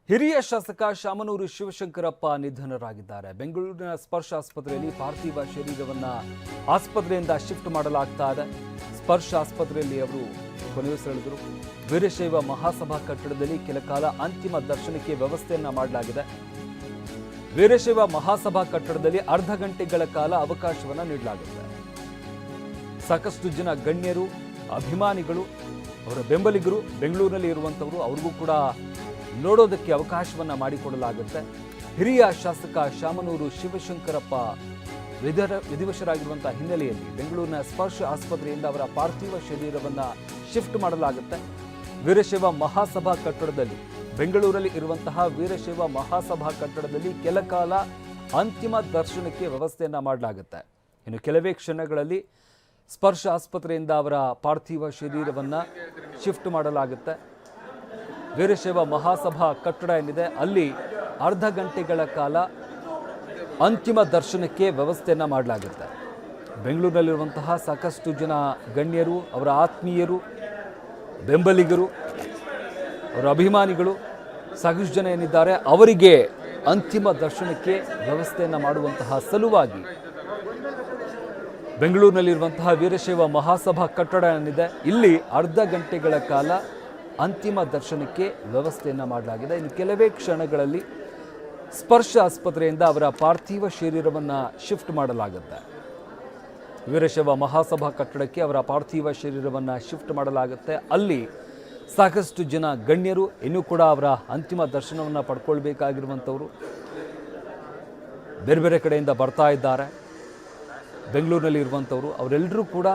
ಹಿರಿಯ ಶಾಸಕ ಶಾಮನೂರು ಶಿವಶಂಕರಪ್ಪ ನಿಧನರಾಗಿದ್ದಾರೆ. ಬೆಂಗಳೂರಿನ ಸ್ಪರ್ಶ ಆಸ್ಪತ್ರೆಯಲ್ಲಿ ಪಾರ್ಥಿವ ಶರೀರವನ್ನ ಆಸ್ಪತ್ರೆಯಿಂದ ಶಿಫ್ಟ್ ಮಾಡಲಾಗ್ತಾ ಇದೆ. ಸ್ಪರ್ಶ ಆಸ್ಪತ್ರೆಯಲ್ಲಿ ಅವರು ಕೊನೆಯುಸಿರೆಳೆದರು. ವೀರಶೈವ ಮಹಾಸಭಾ ಕಟ್ಟಡದಲ್ಲಿ ಕೆಲ ಕಾಲ ಅಂತಿಮ ದರ್ಶನಕ್ಕೆ ವ್ಯವಸ್ಥೆಯನ್ನ ಮಾಡಲಾಗಿದೆ. ವೀರಶೈವ ಮಹಾಸಭಾ ಕಟ್ಟಡದಲ್ಲಿ ಅರ್ಧ ಗಂಟೆಗಳ ಕಾಲ ಅವಕಾಶವನ್ನ ನೀಡಲಾಗುತ್ತೆ. ಸಾಕಷ್ಟು ಜನ ಗಣ್ಯರು, ಅಭಿಮಾನಿಗಳು, ಅವರ ಬೆಂಬಲಿಗರು ಬೆಂಗಳೂರಿನಲ್ಲಿ ಇರುವಂತವರು ಅವ್ರಿಗೂ ಕೂಡ ನೋಡೋದಕ್ಕೆ ಅವಕಾಶವನ್ನ ಮಾಡಿಕೊಡಲಾಗುತ್ತೆ. ಹಿರಿಯ ಶಾಸಕ ಶಾಮನೂರು ಶಿವಶಂಕರಪ್ಪ ವಿಧಿವಶರಾಗಿರುವಂತಹ ಹಿನ್ನೆಲೆಯಲ್ಲಿ ಬೆಂಗಳೂರಿನ ಸ್ಪರ್ಶ ಆಸ್ಪತ್ರೆಯಿಂದ ಅವರ ಪಾರ್ಥಿವ ಶರೀರವನ್ನ ಶಿಫ್ಟ್ ಮಾಡಲಾಗುತ್ತೆ. ವೀರಶೈವ ಮಹಾಸಭಾ ಕಟ್ಟಡದಲ್ಲಿ, ಬೆಂಗಳೂರಲ್ಲಿ ಇರುವಂತಹ ವೀರಶೈವ ಮಹಾಸಭಾ ಕಟ್ಟಡದಲ್ಲಿ ಕೆಲ ಕಾಲ ಅಂತಿಮ ದರ್ಶನಕ್ಕೆ ವ್ಯವಸ್ಥೆಯನ್ನ ಮಾಡಲಾಗುತ್ತೆ. ಇನ್ನು ಕೆಲವೇ ಕ್ಷಣಗಳಲ್ಲಿ ಸ್ಪರ್ಶ ಆಸ್ಪತ್ರೆಯಿಂದ ಅವರ ಪಾರ್ಥಿವ ಶರೀರವನ್ನ ಶಿಫ್ಟ್ ಮಾಡಲಾಗುತ್ತೆ. ವೀರಶೈವ ಮಹಾಸಭಾ ಕಟ್ಟಡ ಏನಿದೆ ಅಲ್ಲಿ ಅರ್ಧ ಗಂಟೆಗಳ ಕಾಲ ಅಂತಿಮ ದರ್ಶನಕ್ಕೆ ವ್ಯವಸ್ಥೆಯನ್ನ ಮಾಡಲಾಗುತ್ತೆ. ಬೆಂಗಳೂರಿನಲ್ಲಿರುವಂತಹ ಸಾಕಷ್ಟು ಜನ ಗಣ್ಯರು, ಅವರ ಆತ್ಮೀಯರು, ಬೆಂಬಲಿಗರು, ಅವರ ಅಭಿಮಾನಿಗಳು ಸಾಕಷ್ಟು ಜನ ಏನಿದ್ದಾರೆ ಅವರಿಗೆ ಅಂತಿಮ ದರ್ಶನಕ್ಕೆ ವ್ಯವಸ್ಥೆಯನ್ನ ಮಾಡುವಂತಹ ಸಲುವಾಗಿ ಬೆಂಗಳೂರಿನಲ್ಲಿರುವಂತಹ ವೀರಶೈವ ಮಹಾಸಭಾ ಕಟ್ಟಡ ಏನಿದೆ ಇಲ್ಲಿ ಅರ್ಧ ಗಂಟೆಗಳ ಕಾಲ ಅಂತಿಮ ದರ್ಶನಕ್ಕೆ ವ್ಯವಸ್ಥೆಯನ್ನ ಮಾಡಲಾಗಿದೆ. ಇನ್ನು ಕೆಲವೇ ಕ್ಷಣಗಳಲ್ಲಿ ಸ್ಪರ್ಶ ಆಸ್ಪತ್ರೆಯಿಂದ ಅವರ ಪಾರ್ಥಿವ ಶರೀರವನ್ನ ಶಿಫ್ಟ್ ಮಾಡಲಾಗುತ್ತೆ. ವೀರಶೈವ ಮಹಾಸಭಾ ಕಟ್ಟಡಕ್ಕೆ ಅವರ ಪಾರ್ಥಿವ ಶರೀರವನ್ನ ಶಿಫ್ಟ್ ಮಾಡಲಾಗುತ್ತೆ. ಅಲ್ಲಿ ಸಾಕಷ್ಟು ಜನ ಗಣ್ಯರು ಇನ್ನೂ ಕೂಡ ಅವರ ಅಂತಿಮ ದರ್ಶನವನ್ನು ಪಡ್ಕೊಳ್ಬೇಕಾಗಿರುವಂಥವರು ಬೇರೆ ಬೇರೆ ಕಡೆಯಿಂದ ಬರ್ತಾ ಇದ್ದಾರೆ. ಬೆಂಗಳೂರಿನಲ್ಲಿ ಇರುವಂಥವರು ಅವರೆಲ್ಲರೂ ಕೂಡ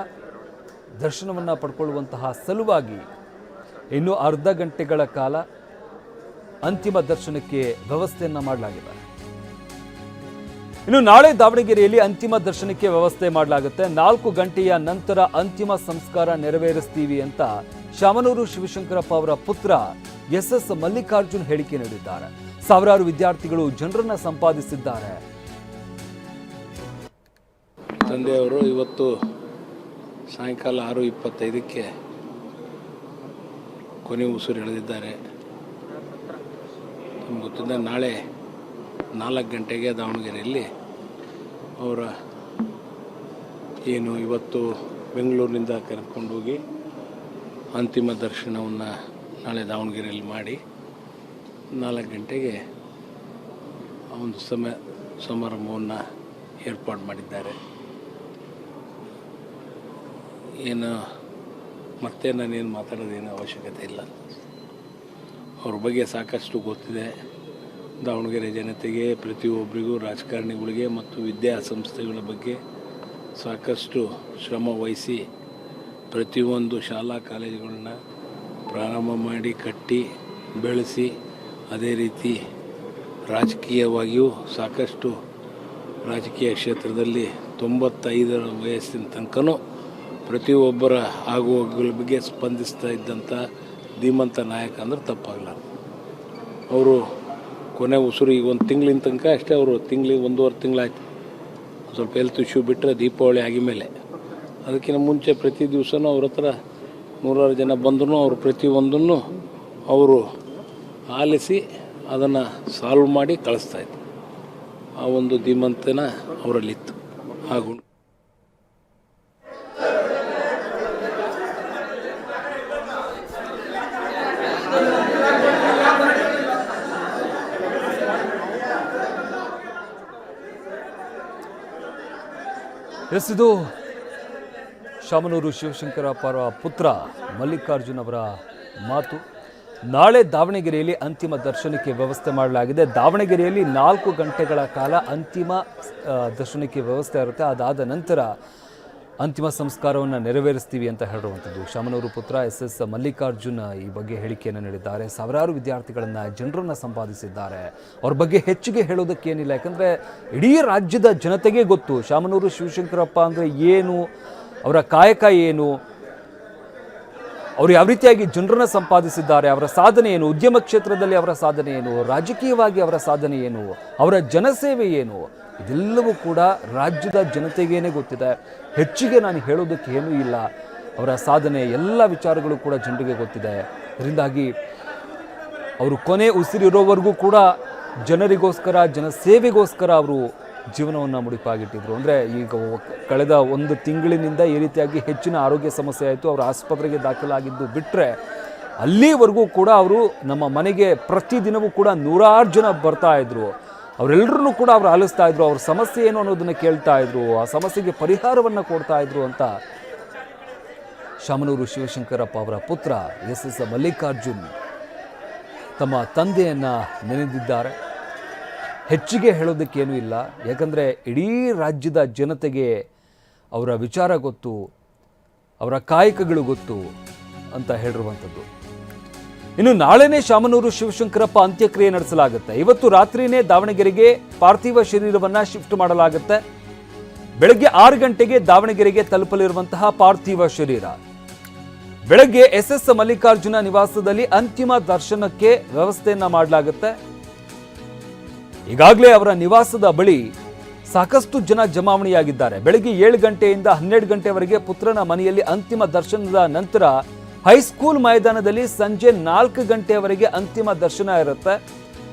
ದರ್ಶನವನ್ನು ಪಡ್ಕೊಳ್ಳುವಂತಹ ಸಲುವಾಗಿ ಇನ್ನು ಅರ್ಧ ಗಂಟೆಗಳ ಕಾಲ ಅಂತಿಮ ದರ್ಶನಕ್ಕೆ ವ್ಯವಸ್ಥೆಯನ್ನ ಮಾಡಲಾಗಿದೆ. ಇನ್ನು ನಾಳೆ ದಾವಣಗೆರೆಯಲ್ಲಿ ಅಂತಿಮ ದರ್ಶನಕ್ಕೆ ವ್ಯವಸ್ಥೆ ಮಾಡಲಾಗುತ್ತೆ. 4 ಗಂಟೆಯ ನಂತರ ಅಂತಿಮ ಸಂಸ್ಕಾರ ನೆರವೇರಿಸ್ತೀವಿ ಅಂತ ಶಾಮನೂರು ಶಿವಶಂಕರಪ್ಪ ಅವರ ಪುತ್ರ ಎಸ್ ಮಲ್ಲಿಕಾರ್ಜುನ್ ಹೇಳಿಕೆ ನೀಡಿದ್ದಾರೆ. ಸಾವಿರಾರು ವಿದ್ಯಾರ್ಥಿಗಳು ಜನರನ್ನ ಸಂಪಾದಿಸಿದ್ದಾರೆ. ತಂದೆಯವರು ಇವತ್ತು ಸಾಯಂಕಾಲ 6:25ಕ್ಕೆ ಕೊನೆ ಉಸಿರು ಎಳೆದಿದ್ದಾರೆ. ನಮ್ಗೆ ಗೊತ್ತಿದ್ದ ನಾಳೆ 4 ಗಂಟೆಗೆ ದಾವಣಗೆರೆಯಲ್ಲಿ ಅವರ ಏನು ಇವತ್ತು ಬೆಂಗಳೂರಿನಿಂದ ಕರ್ಕೊಂಡೋಗಿ ಅಂತಿಮ ದರ್ಶನವನ್ನು ನಾಳೆ ದಾವಣಗೆರೆಯಲ್ಲಿ ಮಾಡಿ 4 ಗಂಟೆಗೆ ಒಂದು ಸಮಾರಂಭವನ್ನು ಏರ್ಪಾಡು ಮಾಡಿದ್ದಾರೆ. ಏನು ಮತ್ತೆ ನಾನೇನು ಮಾತಾಡೋದೇನು ಅವಶ್ಯಕತೆ ಇಲ್ಲ. ಅವ್ರ ಬಗ್ಗೆ ಸಾಕಷ್ಟು ಗೊತ್ತಿದೆ. ದಾವಣಗೆರೆ ಜನತೆಗೆ, ಪ್ರತಿಯೊಬ್ಬರಿಗೂ, ರಾಜಕಾರಣಿಗಳಿಗೆ ಮತ್ತು ವಿದ್ಯಾಸಂಸ್ಥೆಗಳ ಬಗ್ಗೆ ಸಾಕಷ್ಟು ಶ್ರಮ ವಹಿಸಿ ಪ್ರತಿಯೊಂದು ಶಾಲಾ ಕಾಲೇಜುಗಳನ್ನ ಪ್ರಾರಂಭ ಮಾಡಿ ಕಟ್ಟಿ ಬೆಳೆಸಿ, ಅದೇ ರೀತಿ ರಾಜಕೀಯವಾಗಿಯೂ ಸಾಕಷ್ಟು ರಾಜಕೀಯ ಕ್ಷೇತ್ರದಲ್ಲಿ 95ರ ವಯಸ್ಸಿನ ತನಕನೂ ಪ್ರತಿಯೊಬ್ಬರ ಆಗುವಗಳ ಬಗ್ಗೆ ಸ್ಪಂದಿಸ್ತಾ ಇದ್ದಂಥ ಧೀಮಂತ ನಾಯಕ ಅಂದ್ರೆ ತಪ್ಪಾಗಲಾರ್ದು. ಅವರು ಕೊನೆ ಉಸಿರು ಈಗ 1 ತಿಂಗಳಿನ ತನಕ ಅಷ್ಟೇ. ಅವರು 1.5 ತಿಂಗಳಾಯ್ತು. ಸ್ವಲ್ಪ ಹೆಲ್ತ್ ಇಶ್ಯೂ ಬಿಟ್ಟರೆ ದೀಪಾವಳಿ ಆಗಿಮೇಲೆ. ಅದಕ್ಕಿಂತ ಮುಂಚೆ ಪ್ರತಿ ದಿವಸನೂ ಅವ್ರ ಹತ್ರ 100 ಜನ ಬಂದರೂ ಅವರು ಪ್ರತಿಯೊಂದನ್ನು ಅವರು ಆಲಿಸಿ ಅದನ್ನು ಸಾಲ್ವ್ ಮಾಡಿ ಕಳಿಸ್ತಾಯಿದ್ರು. ಆ ಒಂದು ಧೀಮಂತನ ಅವರಲ್ಲಿತ್ತು. ಹಾಗೂ ಇದು ಶಾಮನೂರು ಶಿವಶಂಕರಪ್ಪ ಅವರ ಪುತ್ರ ಮಲ್ಲಿಕಾರ್ಜುನ್ ಅವರ ಮಾತು. ನಾಳೆ ದಾವಣಗೆರೆಯಲ್ಲಿ ಅಂತಿಮ ದರ್ಶನಕ್ಕೆ ವ್ಯವಸ್ಥೆ ಮಾಡಲಾಗಿದೆ. ದಾವಣಗೆರೆಯಲ್ಲಿ 4 ಗಂಟೆಗಳ ಕಾಲ ಅಂತಿಮ ದರ್ಶನಕ್ಕೆ ವ್ಯವಸ್ಥೆ ಇರುತ್ತೆ. ಅದಾದ ನಂತರ ಅಂತಿಮ ಸಂಸ್ಕಾರವನ್ನು ನೆರವೇರಿಸ್ತೀವಿ ಅಂತ ಹೇಳಿರುವಂಥದ್ದು ಶಾಮನೂರು ಪುತ್ರ ಎಸ್ ಮಲ್ಲಿಕಾರ್ಜುನ್ ಈ ಬಗ್ಗೆ ಹೇಳಿಕೆಯನ್ನು ನೀಡಿದ್ದಾರೆ. ಸಾವಿರಾರು ವಿದ್ಯಾರ್ಥಿಗಳನ್ನು, ಜನರನ್ನು ಸಂಪಾದಿಸಿದ್ದಾರೆ. ಅವ್ರ ಬಗ್ಗೆ ಹೆಚ್ಚಿಗೆ ಹೇಳೋದಕ್ಕೇನಿಲ್ಲ. ಯಾಕಂದರೆ ಇಡೀ ರಾಜ್ಯದ ಜನತೆಗೆ ಗೊತ್ತು ಶಾಮನೂರು ಶಿವಶಂಕರಪ್ಪ ಅಂದರೆ ಏನು, ಅವರ ಕಾಯಕ ಏನು, ಅವರು ಯಾವ ರೀತಿಯಾಗಿ ಜನರನ್ನು ಸಂಪಾದಿಸಿದ್ದಾರೆ, ಅವರ ಸಾಧನೆ ಏನು, ಉದ್ಯಮ ಕ್ಷೇತ್ರದಲ್ಲಿ ಅವರ ಸಾಧನೆ ಏನು, ರಾಜಕೀಯವಾಗಿ ಅವರ ಸಾಧನೆ ಏನು, ಅವರ ಜನಸೇವೆ ಏನು, ಇದೆಲ್ಲವೂ ಕೂಡ ರಾಜ್ಯದ ಜನತೆಗೇನೆ ಗೊತ್ತಿದೆ. ಹೆಚ್ಚಿಗೆ ನಾನು ಹೇಳೋದಕ್ಕೆ ಏನೂ ಇಲ್ಲ. ಅವರ ಸಾಧನೆ ಎಲ್ಲ ವಿಚಾರಗಳು ಕೂಡ ಜನರಿಗೆ ಗೊತ್ತಿದೆ. ಇದರಿಂದಾಗಿ ಅವರು ಕೊನೆ ಉಸಿರಿರೋವರೆಗೂ ಕೂಡ ಜನರಿಗೋಸ್ಕರ ಜನಸೇವೆಗೋಸ್ಕರ ಅವರು ಜೀವನವನ್ನು ಮುಡಿಪಾಗಿಟ್ಟಿದ್ರು. ಅಂದರೆ ಈಗ ಕಳೆದ ಒಂದು ತಿಂಗಳಿನಿಂದ ಈ ರೀತಿಯಾಗಿ ಹೆಚ್ಚಿನ ಆರೋಗ್ಯ ಸಮಸ್ಯೆ ಆಯಿತು, ಅವರು ಆಸ್ಪತ್ರೆಗೆ ದಾಖಲಾಗಿದ್ದು ಬಿಟ್ಟರೆ ಅಲ್ಲಿವರೆಗೂ ಕೂಡ ಅವರು ನಮ್ಮ ಮನೆಗೆ ಪ್ರತಿದಿನವೂ ಕೂಡ ನೂರಾರು ಜನ ಬರ್ತಾ ಇದ್ರು. ಅವರೆಲ್ಲರನ್ನೂ ಕೂಡ ಅವರು ಆಲಿಸ್ತಾ ಇದ್ರು, ಅವ್ರ ಸಮಸ್ಯೆ ಏನು ಅನ್ನೋದನ್ನು ಕೇಳ್ತಾ ಇದ್ರು, ಆ ಸಮಸ್ಯೆಗೆ ಪರಿಹಾರವನ್ನು ಕೊಡ್ತಾ ಇದ್ರು ಅಂತ ಶಾಮನೂರು ಶಿವಶಂಕರಪ್ಪ ಅವರ ಪುತ್ರ ಎಸ್ ಮಲ್ಲಿಕಾರ್ಜುನ್ ತಮ್ಮ ತಂದೆಯನ್ನು ನೆನೆದಿದ್ದಾರೆ. ಹೆಚ್ಚಿಗೆ ಹೇಳೋದಕ್ಕೇನೂ ಇಲ್ಲ, ಯಾಕಂದರೆ ಇಡೀ ರಾಜ್ಯದ ಜನತೆಗೆ ಅವರ ವಿಚಾರ ಗೊತ್ತು, ಅವರ ಕಾಯಕಗಳು ಗೊತ್ತು ಅಂತ ಹೇಳಿರುವಂಥದ್ದು. ಇನ್ನು ನಾಳೆನೇ ಶಾಮನೂರು ಶಿವಶಂಕರಪ್ಪ ಅಂತ್ಯಕ್ರಿಯೆ ನಡೆಸಲಾಗುತ್ತೆ. ಇವತ್ತು ರಾತ್ರಿನೇ ದಾವಣಗೆರೆಗೆ ಪಾರ್ಥಿವ ಶರೀರವನ್ನು ಶಿಫ್ಟ್ ಮಾಡಲಾಗುತ್ತೆ. ಬೆಳಗ್ಗೆ 6 ಗಂಟೆಗೆ ದಾವಣಗೆರೆಗೆ ತಲುಪಲಿರುವಂತಹ ಪಾರ್ಥಿವ ಶರೀರ ಬೆಳಗ್ಗೆ ಎಸ್ ಮಲ್ಲಿಕಾರ್ಜುನ ನಿವಾಸದಲ್ಲಿ ಅಂತಿಮ ದರ್ಶನಕ್ಕೆ ವ್ಯವಸ್ಥೆಯನ್ನ ಮಾಡಲಾಗುತ್ತೆ. ಈಗಾಗಲೇ ಅವರ ನಿವಾಸದ ಬಳಿ ಸಾಕಷ್ಟು ಜನ ಜಮಾವಣೆಯಾಗಿದ್ದಾರೆ. ಬೆಳಗ್ಗೆ 7 ಗಂಟೆಯಿಂದ 12 ಗಂಟೆವರೆಗೆ ಪುತ್ರನ ಮನೆಯಲ್ಲಿ ಅಂತಿಮ ದರ್ಶನದ ನಂತರ ಹೈಸ್ಕೂಲ್ ಮೈದಾನದಲ್ಲಿ ಸಂಜೆ 4 ಗಂಟೆಯವರೆಗೆ ಅಂತಿಮ ದರ್ಶನ ಇರುತ್ತೆ.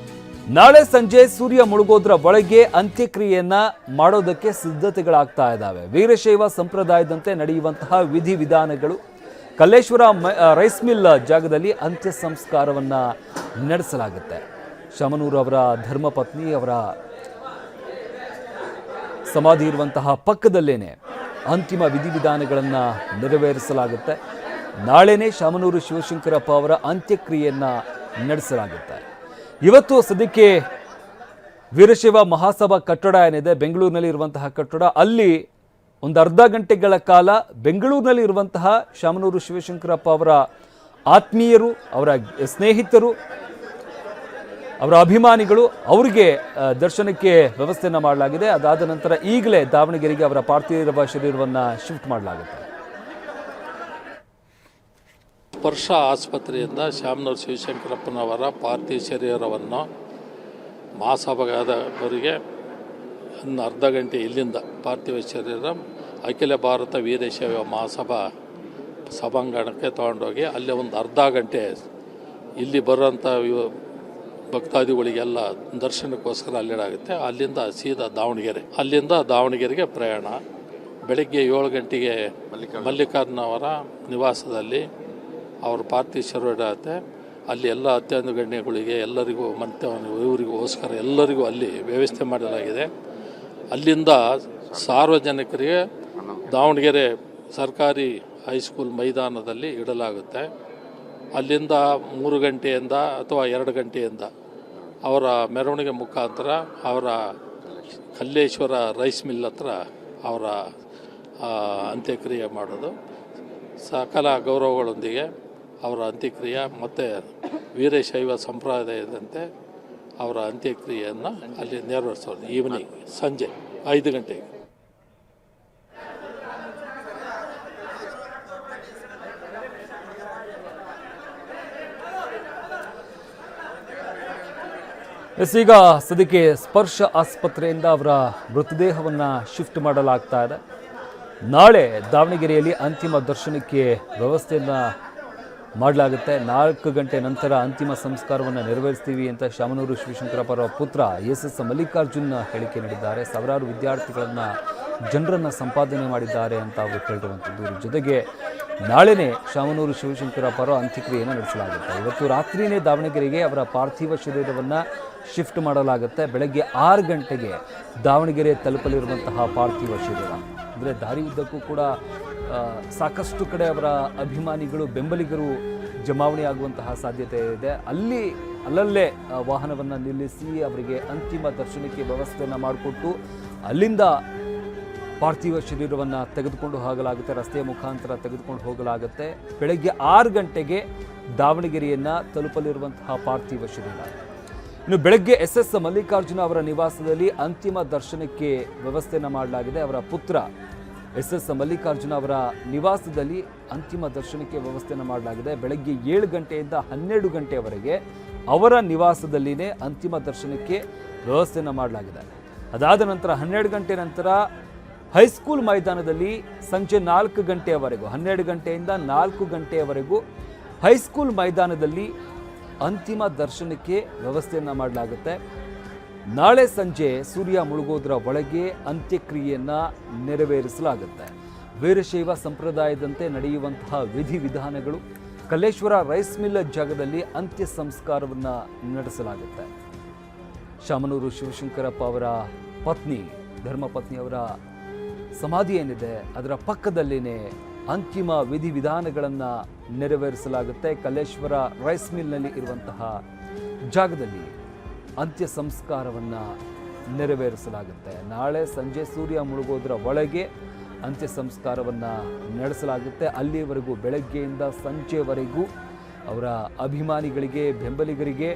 ನಾಳೆ ಸಂಜೆ ಸೂರ್ಯ ಮುಳುಗೋದ್ರ ಒಳಗೆ ಅಂತ್ಯಕ್ರಿಯೆಯನ್ನ ಮಾಡೋದಕ್ಕೆ ಸಿದ್ಧತೆಗಳಾಗ್ತಾ ಇದ್ದಾವೆ. ವೀರಶೈವ ಸಂಪ್ರದಾಯದಂತೆ ನಡೆಯುವಂತಹ ವಿಧಿವಿಧಾನಗಳು ಕಲ್ಲೇಶ್ವರ ರೈಸ್ ಮಿಲ್ ಜಾಗದಲ್ಲಿ ಅಂತ್ಯ ಸಂಸ್ಕಾರವನ್ನ ನಡೆಸಲಾಗುತ್ತೆ. ಶಾಮನೂರು ಅವರ ಧರ್ಮಪತ್ನಿ ಅವರ ಸಮಾಧಿ ಇರುವಂತಹ ಪಕ್ಕದಲ್ಲೇನೆ ಅಂತಿಮ ವಿಧಿವಿಧಾನಗಳನ್ನು ನೆರವೇರಿಸಲಾಗುತ್ತೆ. ನಾಳೆನೇ ಶಾಮನೂರು ಶಿವಶಂಕರಪ್ಪ ಅವರ ಅಂತ್ಯಕ್ರಿಯೆಯನ್ನು ನಡೆಸಲಾಗುತ್ತೆ. ಇವತ್ತು ಸದ್ಯಕ್ಕೆ ವೀರಶೈವ ಮಹಾಸಭಾ ಕಟ್ಟಡ ಏನಿದೆ ಬೆಂಗಳೂರಿನಲ್ಲಿ ಇರುವಂತಹ ಕಟ್ಟಡ, ಅಲ್ಲಿ ಒಂದು ಅರ್ಧ ಗಂಟೆಗಳ ಕಾಲ ಬೆಂಗಳೂರಿನಲ್ಲಿ ಇರುವಂತಹ ಶಾಮನೂರು ಶಿವಶಂಕರಪ್ಪ ಅವರ ಆತ್ಮೀಯರು, ಅವರ ಸ್ನೇಹಿತರು, ಅವರ ಅಭಿಮಾನಿಗಳು ಅವರಿಗೆ ದರ್ಶನಕ್ಕೆ ವ್ಯವಸ್ಥೆಯನ್ನು ಮಾಡಲಾಗಿದೆ. ಅದಾದ ನಂತರ ಈಗಲೇ ದಾವಣಗೆರೆಗೆ ಅವರ ಪಾರ್ಥಿವ ಶರೀರವನ್ನು ಶಿಫ್ಟ್ ಮಾಡಲಾಗುತ್ತೆ. ಸ್ಪರ್ಶ ಆಸ್ಪತ್ರೆಯಿಂದ ಶಾಮನೂರು ಶಿವಶಂಕರಪ್ಪನವರ ಪಾರ್ಥಿವ ಶರೀರವನ್ನು ಮಹಾಸಭಾದವರಿಗೆ ಅರ್ಧ ಗಂಟೆ ಇಲ್ಲಿಂದ ಪಾರ್ಥಿವ ಶರೀರ ಅಖಿಲ ಭಾರತ ವೀರಶೈವ ಮಹಾಸಭಾ ಸಭಾಂಗಣಕ್ಕೆ ತಗೊಂಡೋಗಿ ಅಲ್ಲಿ ಒಂದು ಅರ್ಧ ಗಂಟೆ ಇಲ್ಲಿ ಬರುವಂಥ ಭಕ್ತಾದಿಗಳಿಗೆಲ್ಲ ದರ್ಶನಕ್ಕೋಸ್ಕರ ಅಲ್ಲಿಡಾಗುತ್ತೆ. ಅಲ್ಲಿಂದ ಸೀದಾ ಅಲ್ಲಿಂದ ದಾವಣಗೆರೆಗೆ ಪ್ರಯಾಣ. ಬೆಳಗ್ಗೆ 7 ಗಂಟೆಗೆ ಮಲ್ಲಿಕಾರ್ಜುನವರ ನಿವಾಸದಲ್ಲಿ ಅವ್ರ ಪಾರ್ಥಿವ ಶರೀರ ಇರುತ್ತೆ. ಅಲ್ಲಿ ಎಲ್ಲ ಅತ್ಯಂತ ಗಣ್ಯಗಳಿಗೆ ಎಲ್ಲರಿಗೂ ಮತ್ತು ಇವರಿಗೋಸ್ಕರ ಎಲ್ಲರಿಗೂ ಅಲ್ಲಿ ವ್ಯವಸ್ಥೆ ಮಾಡಲಾಗಿದೆ. ಅಲ್ಲಿಂದ ಸಾರ್ವಜನಿಕರಿಗೆ ದಾವಣಗೆರೆ ಸರ್ಕಾರಿ ಹೈಸ್ಕೂಲ್ ಮೈದಾನದಲ್ಲಿ ಇಡಲಾಗುತ್ತೆ. ಅಲ್ಲಿಂದ 3 ಗಂಟೆಯಿಂದ ಅಥವಾ 2 ಗಂಟೆಯಿಂದ ಅವರ ಮೆರವಣಿಗೆ ಮುಖಾಂತರ ಅವರ ಕಲ್ಲೇಶ್ವರ ರೈಸ್ ಮಿಲ್ ಹತ್ರ ಅವರ ಅಂತ್ಯಕ್ರಿಯೆ ಮಾಡೋದು. ಸಕಲ ಗೌರವಗಳೊಂದಿಗೆ ಅವರ ಅಂತ್ಯಕ್ರಿಯೆ ಮತ್ತು ವೀರಶೈವ ಸಂಪ್ರದಾಯದಂತೆ ಅವರ ಅಂತ್ಯಕ್ರಿಯೆಯನ್ನು ಅಲ್ಲಿ ನೆರವೇರಿಸೋದು. ಈವ್ನಿಂಗ್ ಸಂಜೆ 5 ಗಂಟೆಗೆ. ಈಗ ಸದ್ಯಕ್ಕೆ ಸ್ಪರ್ಶ ಆಸ್ಪತ್ರೆಯಿಂದ ಅವರ ಮೃತದೇಹವನ್ನು ಶಿಫ್ಟ್ ಮಾಡಲಾಗ್ತಾ ಇದೆ. ನಾಳೆ ದಾವಣಗೆರೆಯಲ್ಲಿ ಅಂತಿಮ ದರ್ಶನಕ್ಕೆ ವ್ಯವಸ್ಥೆಯನ್ನು ಮಾಡಲಾಗುತ್ತೆ. 4 ಗಂಟೆ ನಂತರ ಅಂತಿಮ ಸಂಸ್ಕಾರವನ್ನು ನೆರವೇರಿಸ್ತೀವಿ ಅಂತ ಶಾಮನೂರು ಶಿವಶಂಕರಪ್ಪ ಅವರ ಪುತ್ರ ಎಸ್ ಮಲ್ಲಿಕಾರ್ಜುನ್ ಹೇಳಿಕೆ ನೀಡಿದ್ದಾರೆ. ಸಾವಿರಾರು ವಿದ್ಯಾರ್ಥಿಗಳನ್ನು ಜನರನ್ನು ಸಂಪಾದನೆ ಮಾಡಿದ್ದಾರೆ ಅಂತ ಅವರು ಹೇಳಿರುವಂಥದ್ದು. ಜೊತೆಗೆ ನಾಳೆನೇ ಶಾಮನೂರು ಶಿವಶಂಕರಪ್ಪ ಅವರ ಅಂತ್ಯಕ್ರಿಯೆಯನ್ನು ನಡೆಸಲಾಗುತ್ತೆ. ಇವತ್ತು ರಾತ್ರಿಯೇ ದಾವಣಗೆರೆಗೆ ಅವರ ಪಾರ್ಥಿವ ಶರೀರವನ್ನು ಶಿಫ್ಟ್ ಮಾಡಲಾಗುತ್ತೆ. ಬೆಳಗ್ಗೆ 6 ಗಂಟೆಗೆ ದಾವಣಗೆರೆ ತಲುಪಲಿರುವಂತಹ ಪಾರ್ಥಿವ ಶರೀರ ಅಂದರೆ ದಾರಿ ಉದ್ದಕ್ಕೂ ಕೂಡ ಸಾಕಷ್ಟು ಕಡೆ ಅವರ ಅಭಿಮಾನಿಗಳು, ಬೆಂಬಲಿಗರು ಜಮಾವಣೆ ಆಗುವಂತಹ ಸಾಧ್ಯತೆ ಇದೆ. ಅಲ್ಲಲ್ಲೇ ವಾಹನವನ್ನು ನಿಲ್ಲಿಸಿ ಅವರಿಗೆ ಅಂತಿಮ ದರ್ಶನಕ್ಕೆ ವ್ಯವಸ್ಥೆಯನ್ನು ಮಾಡಿಕೊಟ್ಟು ಅಲ್ಲಿಂದ ಪಾರ್ಥಿವ ಶರೀರವನ್ನು ತೆಗೆದುಕೊಂಡು ಹೋಗಲಾಗುತ್ತೆ. ರಸ್ತೆಯ ಮುಖಾಂತರ ತೆಗೆದುಕೊಂಡು ಹೋಗಲಾಗುತ್ತೆ. ಬೆಳಗ್ಗೆ 6 ಗಂಟೆಗೆ ದಾವಣಗೆರೆಯನ್ನು ತಲುಪಲಿರುವಂತಹ ಪಾರ್ಥಿವ ಶರೀರ. ಇನ್ನು ಬೆಳಗ್ಗೆ ಎಸ್ ಮಲ್ಲಿಕಾರ್ಜುನ ಅವರ ನಿವಾಸದಲ್ಲಿ ಅಂತಿಮ ದರ್ಶನಕ್ಕೆ ವ್ಯವಸ್ಥೆಯನ್ನು ಮಾಡಲಾಗಿದೆ. ಅವರ ಪುತ್ರ ಎಸ್ ಮಲ್ಲಿಕಾರ್ಜುನ ಅವರ ನಿವಾಸದಲ್ಲಿ ಅಂತಿಮ ದರ್ಶನಕ್ಕೆ ವ್ಯವಸ್ಥೆಯನ್ನು ಮಾಡಲಾಗಿದೆ. ಬೆಳಗ್ಗೆ 7 ಗಂಟೆಯಿಂದ 12 ಗಂಟೆಯವರೆಗೆ ಅವರ ನಿವಾಸದಲ್ಲಿನೇ ಅಂತಿಮ ದರ್ಶನಕ್ಕೆ ವ್ಯವಸ್ಥೆಯನ್ನು ಮಾಡಲಾಗಿದೆ. ಅದಾದ ನಂತರ 12 ಗಂಟೆ ನಂತರ ಹೈಸ್ಕೂಲ್ ಮೈದಾನದಲ್ಲಿ ಸಂಜೆ 4 ಗಂಟೆಯವರೆಗೂ 12 ಗಂಟೆಯಿಂದ 4 ಗಂಟೆಯವರೆಗೂ ಹೈಸ್ಕೂಲ್ ಮೈದಾನದಲ್ಲಿ ಅಂತಿಮ ದರ್ಶನಕ್ಕೆ ವ್ಯವಸ್ಥೆಯನ್ನು ಮಾಡಲಾಗುತ್ತೆ. ನಾಳೆ ಸಂಜೆ ಸೂರ್ಯ ಮುಳುಗೋದ್ರ ಒಳಗೆ ಅಂತ್ಯಕ್ರಿಯೆಯನ್ನು ನೆರವೇರಿಸಲಾಗುತ್ತೆ. ವೀರಶೈವ ಸಂಪ್ರದಾಯದಂತೆ ನಡೆಯುವಂತಹ ವಿಧಿವಿಧಾನಗಳು ಕಲ್ಲೇಶ್ವರ ರೈಸ್ ಮಿಲ್ ಜಾಗದಲ್ಲಿ ಅಂತ್ಯ ಸಂಸ್ಕಾರವನ್ನು ನಡೆಸಲಾಗುತ್ತೆ. ಶಾಮನೂರು ಶಿವಶಂಕರಪ್ಪ ಅವರ ಪತ್ನಿ, ಧರ್ಮಪತ್ನಿಯವರ ಸಮಾಧಿ ಏನಿದೆ ಅದರ ಪಕ್ಕದಲ್ಲಿನೇ ಅಂತಿಮ ವಿಧಿವಿಧಾನಗಳನ್ನು ನೆರವೇರಿಸಲಾಗುತ್ತೆ. ಕಲ್ಲೇಶ್ವರ ರೈಸ್ ಮಿಲ್ನಲ್ಲಿ ಇರುವಂತಹ ಜಾಗದಲ್ಲಿ ಅಂತ್ಯ ಸಂಸ್ಕಾರವನ್ನು ನೆರವೇರಿಸಲಾಗುತ್ತೆ. ನಾಳೆ ಸಂಜೆ ಸೂರ್ಯ ಮುಳುಗೋದ್ರ ಒಳಗೆ ಅಂತ್ಯ ಸಂಸ್ಕಾರವನ್ನು ನಡೆಸಲಾಗುತ್ತೆ. ಅಲ್ಲಿಯವರೆಗೂ ಬೆಳಗ್ಗೆಯಿಂದ ಸಂಜೆವರೆಗೂ ಅವರ ಅಭಿಮಾನಿಗಳಿಗೆ, ಬೆಂಬಲಿಗರಿಗೆ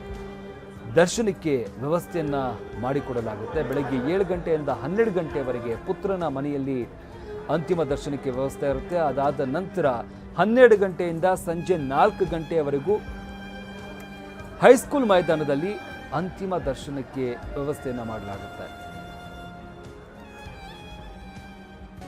ದರ್ಶನಕ್ಕೆ ವ್ಯವಸ್ಥೆಯನ್ನು ಮಾಡಿಕೊಡಲಾಗುತ್ತೆ. ಬೆಳಗ್ಗೆ 7 ಗಂಟೆಯಿಂದ 12 ಗಂಟೆವರೆಗೆ ಪುತ್ರನ ಮನೆಯಲ್ಲಿ ಅಂತಿಮ ದರ್ಶನಕ್ಕೆ ವ್ಯವಸ್ಥೆ ಇರುತ್ತೆ. ಅದಾದ ನಂತರ 12 ಗಂಟೆಯಿಂದ ಸಂಜೆ 4 ಗಂಟೆಯವರೆಗೂ ಹೈಸ್ಕೂಲ್ ಮೈದಾನದಲ್ಲಿ ಅಂತಿಮ ದರ್ಶನಕ್ಕೆ ವ್ಯವಸ್ಥೆಯನ್ನು ಮಾಡಲಾಗುತ್ತೆ.